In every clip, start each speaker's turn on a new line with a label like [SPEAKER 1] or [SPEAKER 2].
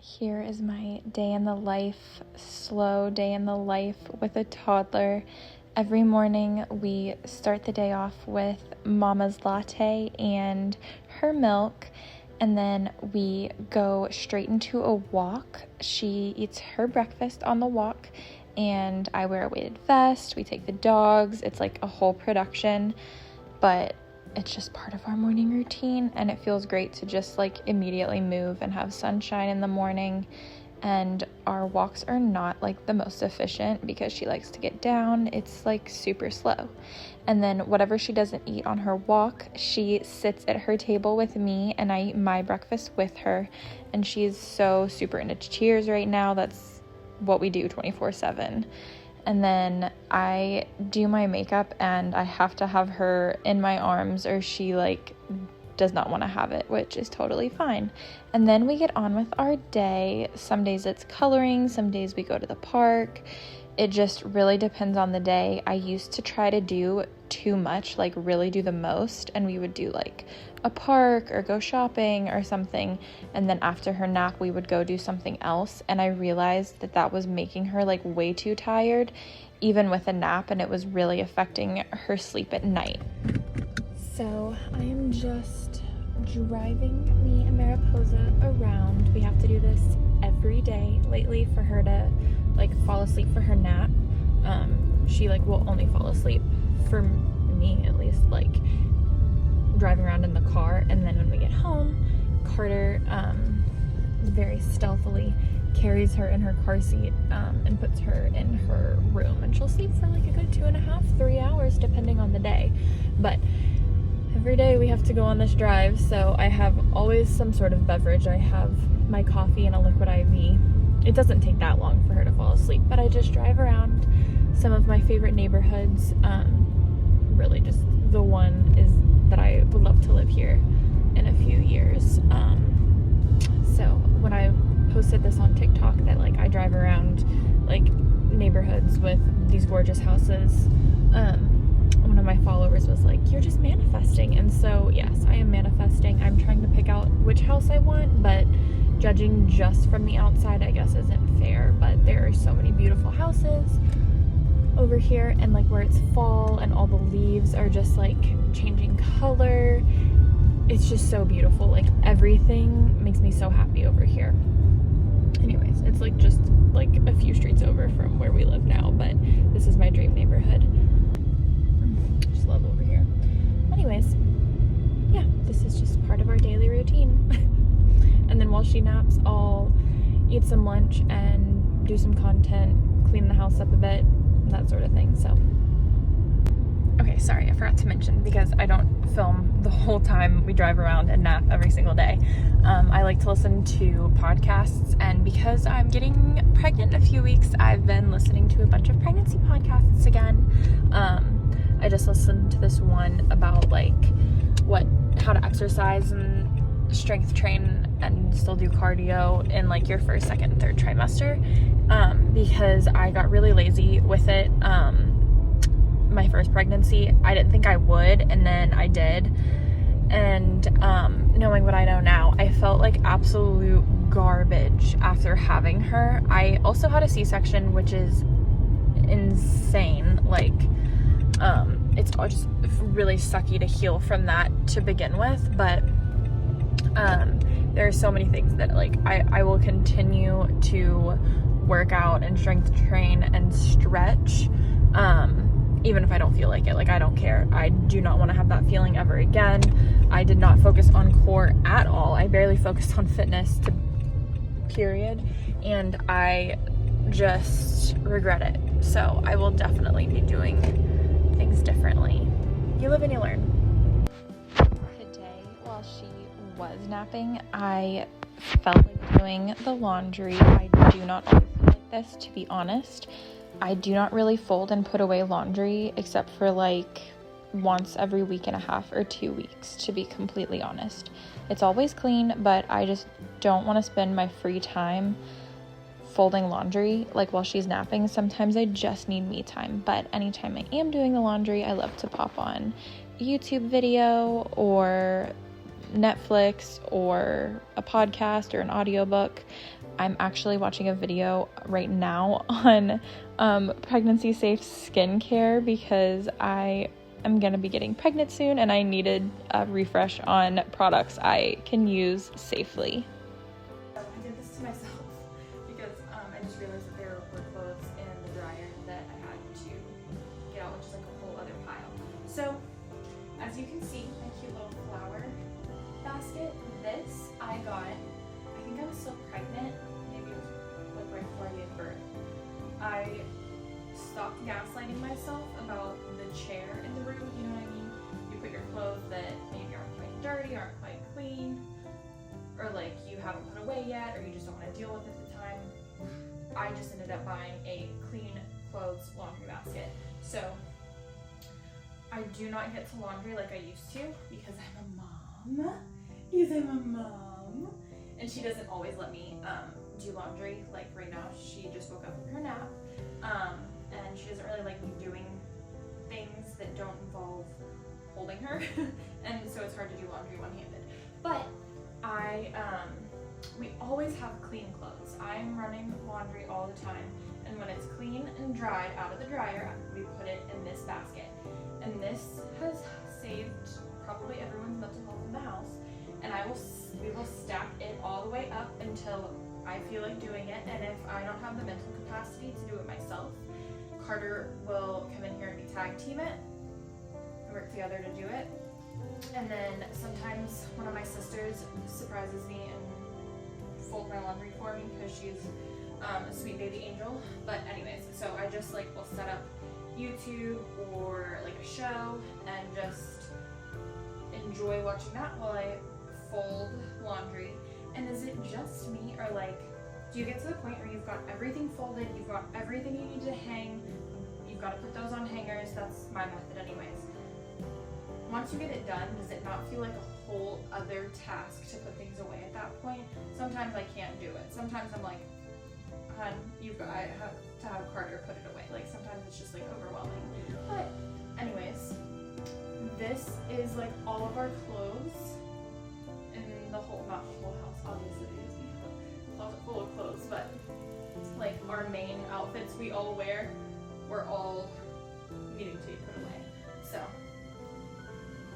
[SPEAKER 1] Here is my day in the life, slow day in the life with a toddler. Every morning we start the day off with Mama's latte and her milk, and then we go straight into a walk. She eats her breakfast on the walk, and I wear a weighted vest. We take the dogs. It's like a whole production, but it's just part of our morning routine, and it feels great to just like immediately move and have sunshine in the morning. And our walks are not like the most efficient because she likes to get down. It's like super slow. And then whatever she doesn't eat on her walk, she sits at her table with me and I eat my breakfast with her. And she's so super into Cheers right now. That's what we do 24/7. And then I do my makeup and I have to have her in my arms or she like does not want to have it, which is totally fine. And then we get on with our day. Some days it's coloring, some days we go to the park. It just really depends on the day. I used to try to do too much, like really do the most, and we would do like a park or go shopping or something, and then after her nap we would go do something else. And I realized that that was making her like way too tired even with a nap, and it was really affecting her sleep at night. So I am just driving me and Mariposa around. We have to do this every day lately for her to like fall asleep for her nap. She like will only fall asleep, for me at least, like driving around in the car. And then when we get home, Carter very stealthily carries her in her car seat and puts her in her room, and she'll sleep for like a good 2.5, 3 hours depending on the day. But every day we have to go on this drive, so I have always some sort of beverage. I have my coffee and a liquid IV. It doesn't take that long for her to fall asleep, but I just drive around some of my favorite neighborhoods. Really just the one is that I would love to live here in a few years. So when I posted this on TikTok that like I drive around like neighborhoods with these gorgeous houses, one of my followers was like, "You're just manifesting." And so yes, I am manifesting. I'm trying to pick out which house I want, but judging just from the outside I guess isn't fair. But there are so many beautiful houses over here, and like where it's fall and all the leaves are just like changing color. It's just so beautiful. Like everything makes me so happy over here. Anyways, it's like just like a few streets over from where we live now, but this is my dream neighborhood. Just love over here. Anyways, yeah, this is just part of our daily routine. And then while she naps, I'll eat some lunch and do some content, clean the house up a bit, that sort of thing. So okay, sorry, I forgot to mention, because I don't film the whole time we drive around and nap every single day. I like to listen to podcasts, and because I'm getting pregnant in a few weeks, I've been listening to a bunch of pregnancy podcasts again. I just listened to this one about like how to exercise and strength train and still do cardio in like your first, second, and third trimester, because I got really lazy with it. My first pregnancy, I didn't think I would, and then I did. And knowing what I know now, I felt like absolute garbage after having her. I also had a C-section, which is insane. Like it's just really sucky to heal from that to begin with, but there are so many things that like I will continue to work out and strength train and stretch, even if I don't feel like it. Like I don't care. I do not want to have that feeling ever again. I did not focus on core at all. I barely focused on fitness period, and I just regret it. So I will definitely be doing things differently. You live and you learn. Today, while she was napping, I felt like doing the laundry. I do not always feel like this, to be honest. I do not really fold and put away laundry except for like once every week and a half or 2 weeks, to be completely honest. It's always clean, but I just don't want to spend my free time folding laundry like while she's napping. Sometimes I just need me time, but anytime I am doing the laundry, I love to pop on a YouTube video or Netflix or a podcast or an audiobook. I'm actually watching a video right now on pregnancy safe skincare because I am going to be getting pregnant soon and I needed a refresh on products I can use safely.
[SPEAKER 2] I did this to myself because I just realized that there were clothes in the dryer that I had to get out, which is like a whole other pile. So, as you can see, my cute little flower basket. This I got, I think I was still pregnant, maybe it was like right before I gave birth. I stopped gaslighting myself about the chair in the room, you know what I mean? You put your clothes that maybe aren't quite dirty, aren't quite clean, or like you haven't put away yet, or you just don't want to deal with it at the time. I just ended up buying a clean clothes laundry basket. So I do not get to laundry like I used to because I'm a mom. And she doesn't always let me do laundry. Like right now, she just woke up from her nap, and she doesn't really like me doing things that don't involve holding her, and so it's hard to do laundry one-handed. But we always have clean clothes. I'm running laundry all the time, and when it's clean and dried out of the dryer, we put it in this basket. And this has saved probably everyone's mental health in the house. And we will stack it all the way up until I feel like doing it. And if I don't have the mental capacity to do it myself, Carter will come in here and we tag team it, work together to do it. And then sometimes one of my sisters surprises me and folds my laundry for me because she's a sweet baby angel. But anyways, so I just like will set up YouTube or like a show and just enjoy watching that while I fold laundry. And is it just me, or like do you get to the point where you've got everything folded, you've got everything you need to hang, you've got to put those on hangers? That's my method anyways. Once you get it done, does it not feel like a whole other task to put things away at that point? Sometimes I can't do it. Sometimes I'm like, hun, I have to have Carter put it away. Like sometimes it's just like overwhelming. But anyways, this is like all of our clothes in the whole, not the whole house, obviously it is, we have a closet full of clothes, but like our main outfits we all wear, we're all needing to be put away. So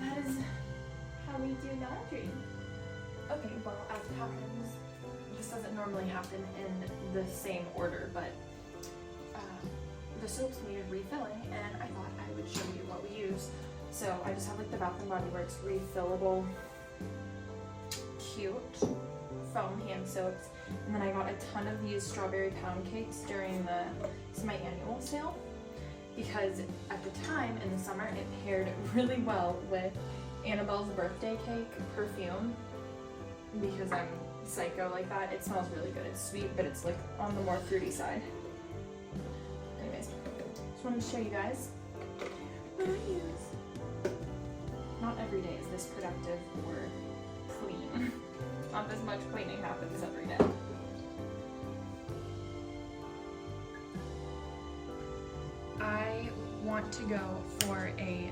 [SPEAKER 2] that is how we do laundry. Okay, well, as it happens, this doesn't normally happen in the same order, but the soaps needed refilling, and I thought I would show you what we use. So I just have like the Bath & Body Works refillable cute foam hand soaps, and then I got a ton of these strawberry pound cakes during the semi-annual sale because at the time in the summer it paired really well with Annabelle's birthday cake perfume because I'm psycho like that. It smells really good. It's sweet, but it's like on the more fruity side. Anyways, just wanted to show you guys what I use. Not every day is this productive or clean. Not as much cleaning happens every day. I want to go for a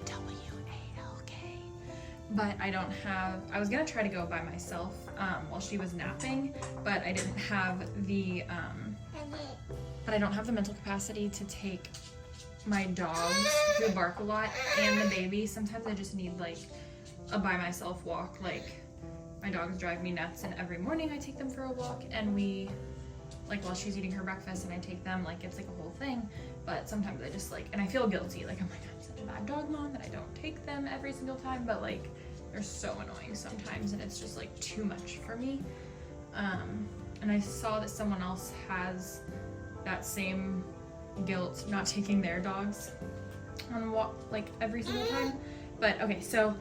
[SPEAKER 2] WALK, but I don't have, I was gonna try to go by myself while she was napping, but I didn't have the, I don't have the mental capacity to take my dogs who bark a lot and the baby. Sometimes I just need like a by myself walk. Like my dogs drive me nuts, and every morning I take them for a walk, and we, like while she's eating her breakfast and I take them, like it's like a whole thing. But sometimes I just like, and I feel guilty, like I'm like, I'm such a bad dog mom that I don't take them every single time, but like they're so annoying sometimes and it's just like too much for me. And I saw that someone else has that same guilt not taking their dogs on a walk like every single time. But okay, so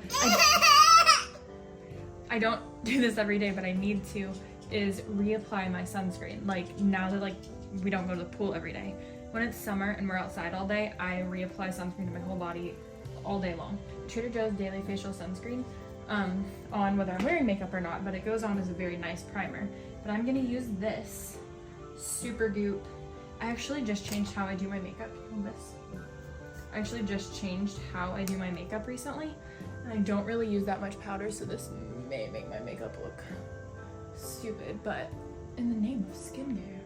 [SPEAKER 2] I don't do this every day, but I need to, is reapply my sunscreen. Like now that like we don't go to the pool every day, when it's summer and we're outside all day, I reapply sunscreen to my whole body all day long. Trader Joe's Daily Facial Sunscreen on whether I'm wearing makeup or not, but it goes on as a very nice primer. But I'm gonna use this Super Goop. I actually just changed how I do my makeup. I actually just changed how I do my makeup recently. I don't really use that much powder, so this may make my makeup look stupid, but in the name of skincare.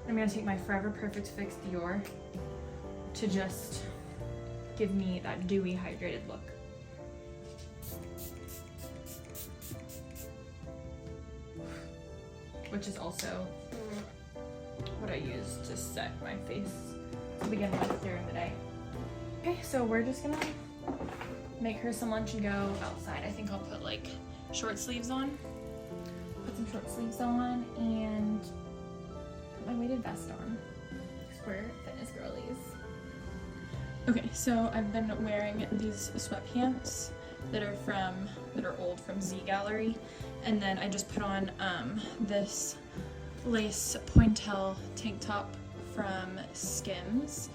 [SPEAKER 2] I'm gonna take my Forever Perfect Fix Dior to just give me that dewy, hydrated look. Which is also what I use to set my face to begin with during the day. Okay, so we're just gonna make her some lunch and go outside. I think I'll put like short sleeves on. Put some short sleeves on and put my weighted vest on. Because we're fitness girlies. Okay, so I've been wearing these sweatpants that are old from Z Gallery, and then I just put on this lace pointel tank top from Skims,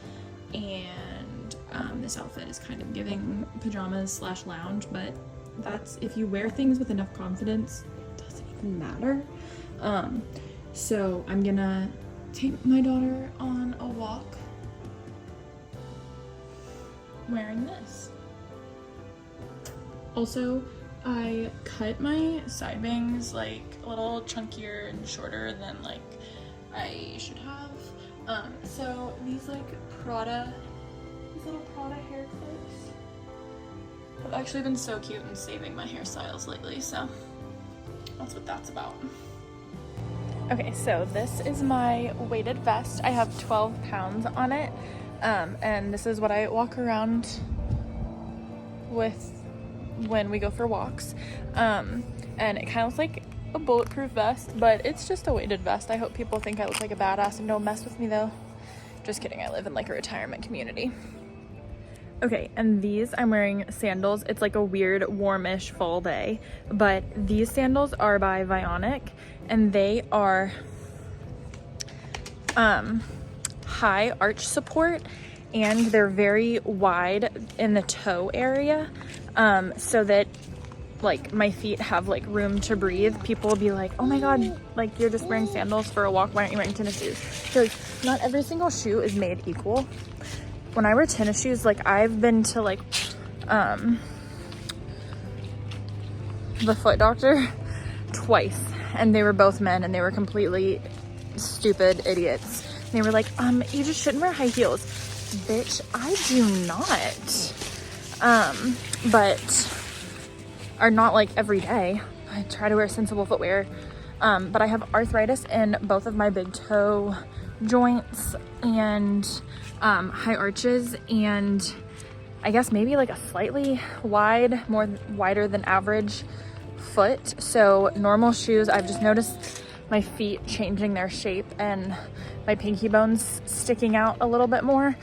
[SPEAKER 2] and this outfit is kind of giving pajamas slash lounge, but that's, if you wear things with enough confidence, it doesn't even matter. So I'm gonna take my daughter on a walk wearing this. Also, I cut my side bangs like a little chunkier and shorter than like I should have. So these like little Prada hair clips have actually been so cute in saving my hairstyles lately, so that's what that's about. Okay, so this is my weighted vest. I have 12 pounds on it, and this is what I walk around with when we go for walks. And it kind of looks like a bulletproof vest, but it's just a weighted vest. I hope people think I look like a badass and don't mess with me though. Just kidding, I live in like a retirement community. Okay, and these, I'm wearing sandals. It's like a weird warmish fall day, but these sandals are by Vionic, and they are high arch support, and they're very wide in the toe area, so that like my feet have like room to breathe. People will be like, oh my god, like you're just wearing sandals for a walk, why aren't you wearing tennis shoes? Because not every single shoe is made equal. When I wear tennis shoes, like I've been to like the foot doctor twice, and they were both men, and they were completely stupid idiots. They were like, you just shouldn't wear high heels. Bitch, I do not. But are not like every day. I try to wear sensible footwear. But I have arthritis in both of my big toe joints and high arches, and I guess maybe like a slightly wider than average foot. So normal shoes, I've just noticed my feet changing their shape and my pinky bones sticking out a little bit more.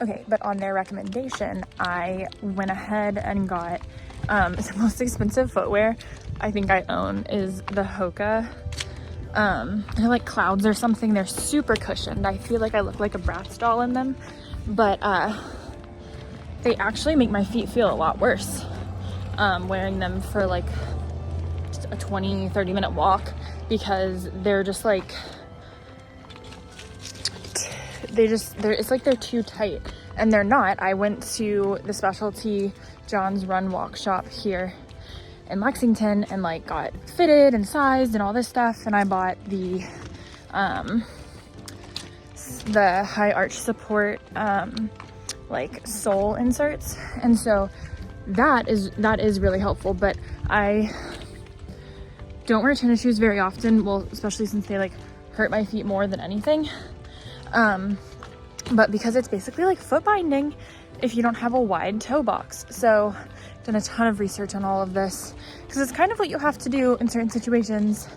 [SPEAKER 2] Okay, but on their recommendation, I went ahead and got the most expensive footwear I think I own is the Hoka. They're like clouds or something. They're super cushioned. I feel like I look like a Bratz doll in them, but they actually make my feet feel a lot worse wearing them for like a 20-30 minute walk, because they're just like it's like they're too tight, and they're not. I went to the specialty John's Run Walk shop here in Lexington and like got fitted and sized and all this stuff, and I bought the high arch support like sole inserts, and so that is really helpful. But I don't wear tennis shoes very often, well, especially since they like hurt my feet more than anything, but because it's basically like foot binding if you don't have a wide toe box. So I've done a ton of research on all of this because it's kind of what you have to do in certain situations.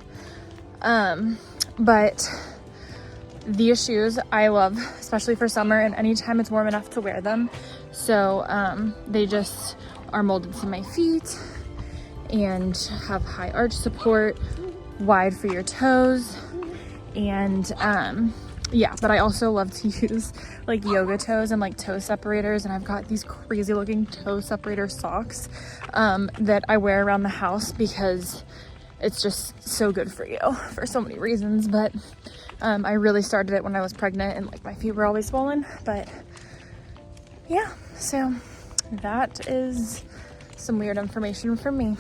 [SPEAKER 2] But these shoes I love, especially for summer and anytime it's warm enough to wear them. So they just are molded to my feet and have high arch support, wide for your toes, and yeah, but I also love to use like yoga toes and like toe separators, and I've got these crazy looking toe separator socks that I wear around the house because it's just so good for you for so many reasons. But I really started it when I was pregnant and like my feet were always swollen. But yeah, so
[SPEAKER 1] that is some weird information for me.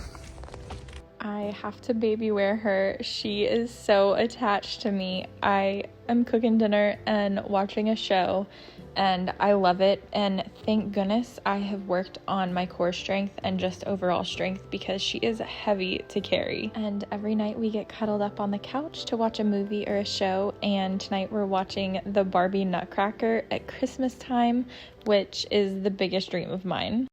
[SPEAKER 1] I have to baby wear her. She is so attached to me. I am cooking dinner and watching a show, and I love it. And thank goodness I have worked on my core strength and just overall strength, because she is heavy to carry. And every night we get cuddled up on the couch to watch a movie or a show, and tonight we're watching the Barbie Nutcracker at Christmas time, which is the biggest dream of mine.